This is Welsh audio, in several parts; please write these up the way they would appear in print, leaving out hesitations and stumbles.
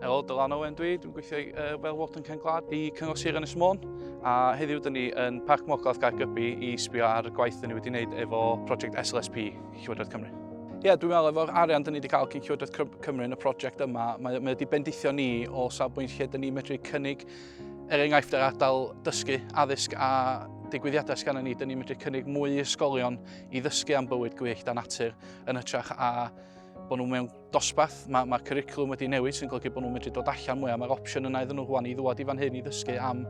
Helo, Dylan Owen dwi'n gweithio fel Warden Cengladd i cyngor Sir Ynys Môn. A heddiw dyn ni yn Parc Morgoth Gaergybi i sbio ar y gwaith dyn ni wedi wneud efo prosiect SLSP Llywodraeth Cymru. Ie, dwi'n meddwl efo'r arian dyn ni wedi cael cyn Llywodraeth Cymru yn y prosiect yma, mae wedi bendithio ni o safbwynt lle dyn ni medru cynnig enghraifft yr ardal dysgu, addysg a digwyddiadau sgan ni, dyn ni'n medru cynnig mwy ysgolion i ddysgu am bywyd gwyllt a natur yn hytrach a bod nhw mewn dosbarth. Mae'r cwricwlwm wedi newid sy'n golygu bod nhw'n medru dod allan mwy a mae'r opsiwn yna iddyn nhw rwan i ddod i fan hyn i ddysgu am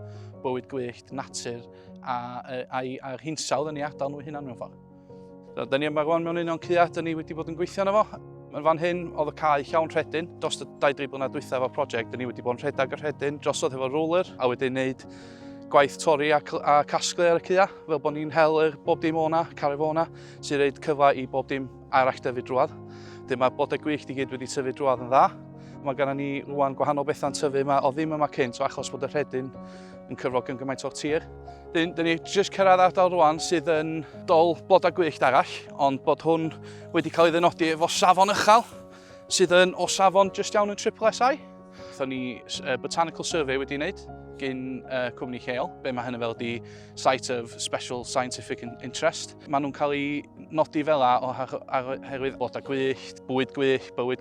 bywyd gwyllt, natur a'r hinsawdd yn ei adael nhw hunan mewn ffordd. Dyn ni yma rwan mewn un o'n caeau dyn ni wedi bod yn gweithio yno fo. Yn fan hyn oedd y cae llawn rhedyn. Dros y 2-3 blynedd dwytha efo'r prosiect, dyn ni wedi bod yn rhedag y rhedyn, drosodd efo roller a wedyn wneud gwaith torri a casglu ar y caeau, fel bod ni'n hel bob dim o'na, caref o'na, sy'n rhaid cyfle i bob dim arall dyfu drwad. Mae'r blodau gwyllt i gyd wedi tyfu drwad yn dda. Mae gennym ni rwan gwahanol bethau'n tyfu yma o ddim yma cynt o achos bod y rhedyn yn cyfrog yn gymaint o'r tir. Dyn ni jyst cyrraedd ardal rwan sydd yn dol blodau gwyllt arall, ond bod hwn wedi cael ei ddynodi efo safon uchel, sydd yn o safon jyst iawn yn SSI. Roeddwn ni Botanical Survey wedi wneud gyn cwmni lleol, be mae hynny fel di Site of Special Scientific Interest. Maen nhw'n cael ei nodi fel oherwydd blodau gwyllt, bywyd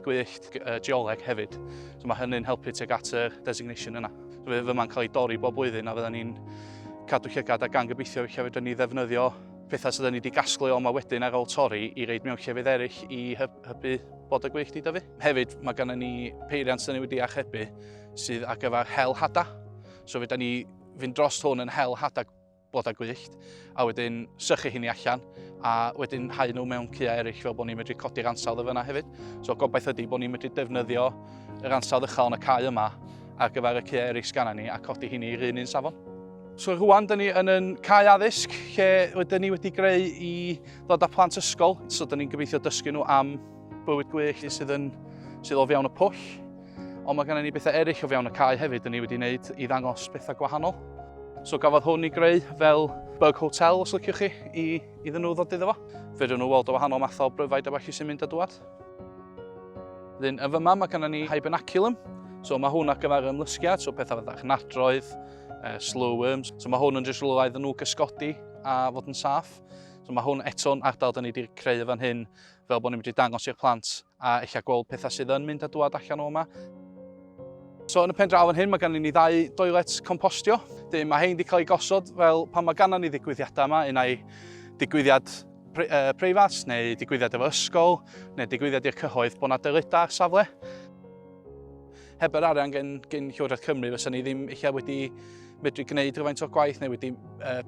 gwyllt, geoleg hefyd. So mae hynny'n helpu tuag at y designation yna. So fe ma'n cael ei dorri bob blwyddyn a fydden ni'n cadw llygad a gan gobeithio lle fydden ni ddefnyddio pethau sydd ni wedi gasglu o yma wedyn ar ôl torri i reid mewn llefydd eraill i hybu blodau gwyllt i dyfu. Hefyd mae gennym ni peiriant sydd ni wedi archebu sydd ar gyfer hel hada. So fydden ni fynd dros hwn yn hel hada blodau gwyllt a wedyn sychu hynny allan a wedyn hau nhw mewn caeau eraill fel bod ni'n medru codi'r ansawdd y fyna hefyd. So gobaith ydy bod ni'n medru defnyddio yr ansawdd uchel yn y cae yma ar gyfer y caeau eraill sgan ni a codi hynny i'r un safon. So rwan, dyn ni yn yn cae addysg lle dyn ni wedi greu i ddod â plant ysgol. So dyn ni'n gobeithio dysgu nhw am bywyd gwyllt sydd o fewn y pwll. Ond mae gennym ni bethau eraill o fewn y cae hefyd dyn ni wedi wneud i ddangos bethau gwahanol. So gafodd hwn i greu fel bug hotel os liciwch chi iddyn nhw ddod iddo fo. Fydden nhw weld o wahanol math o bryfaid a falle sy'n mynd â dŵad. Yn fyma mae gennym ni hybernaculum. So mae hwn ar gyfer ymlusgiad, so pethau fathach nadroedd, slow worms. So mae hwn yn jyst rhywle iddyn nhw gysgodi a fod yn saff. So mae hwn eto'n ardal dyn ni wedi creu fan hyn fel bod ni'n mynd i dangos i'r plant a eich gweld pethau sydd yn mynd â dŵad allan o yma. So yn y pen draw fan hyn mae gennym ni 2 doilet compostio. Mae hein wedi cael ei gosod fel pan mae gennym ni ddigwyddiadau yma, unai digwyddiad preifat neu digwyddiad efo ysgol neu digwyddiad i'r cyhoedd bod yna dylida ar safle. Heb yr arian gen Llywodraeth Cymru fysa ni ddim eich wedi medru gwneud rhywfaint o'r gwaith neu wedi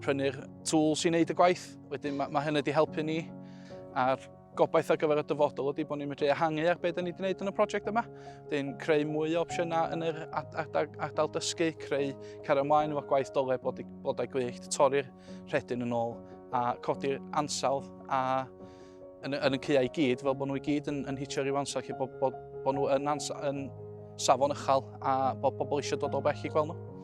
prynu'r tools i wneud y gwaith. Wedyn mae hynny wedi helpu ni a'r gobaith ar gyfer y dyfodol ydy bod ni'n medru ehangu ar beth dyn ni wedi gwneud yn y prosiect yma. Wedyn creu mwy o opsiynau yn yr ardal dysgu, creu cario ymlaen efo'r gwaith dolau blodau gwyllt, torri'r rhedyn yn ôl a codi'r ansawdd a yn y caeau i gyd fel bod nhw i gyd yn hitio rhyw ansawdd lle bod nhw yn safon uchel a bod pobl eisiau dod o bell i gweld nhw.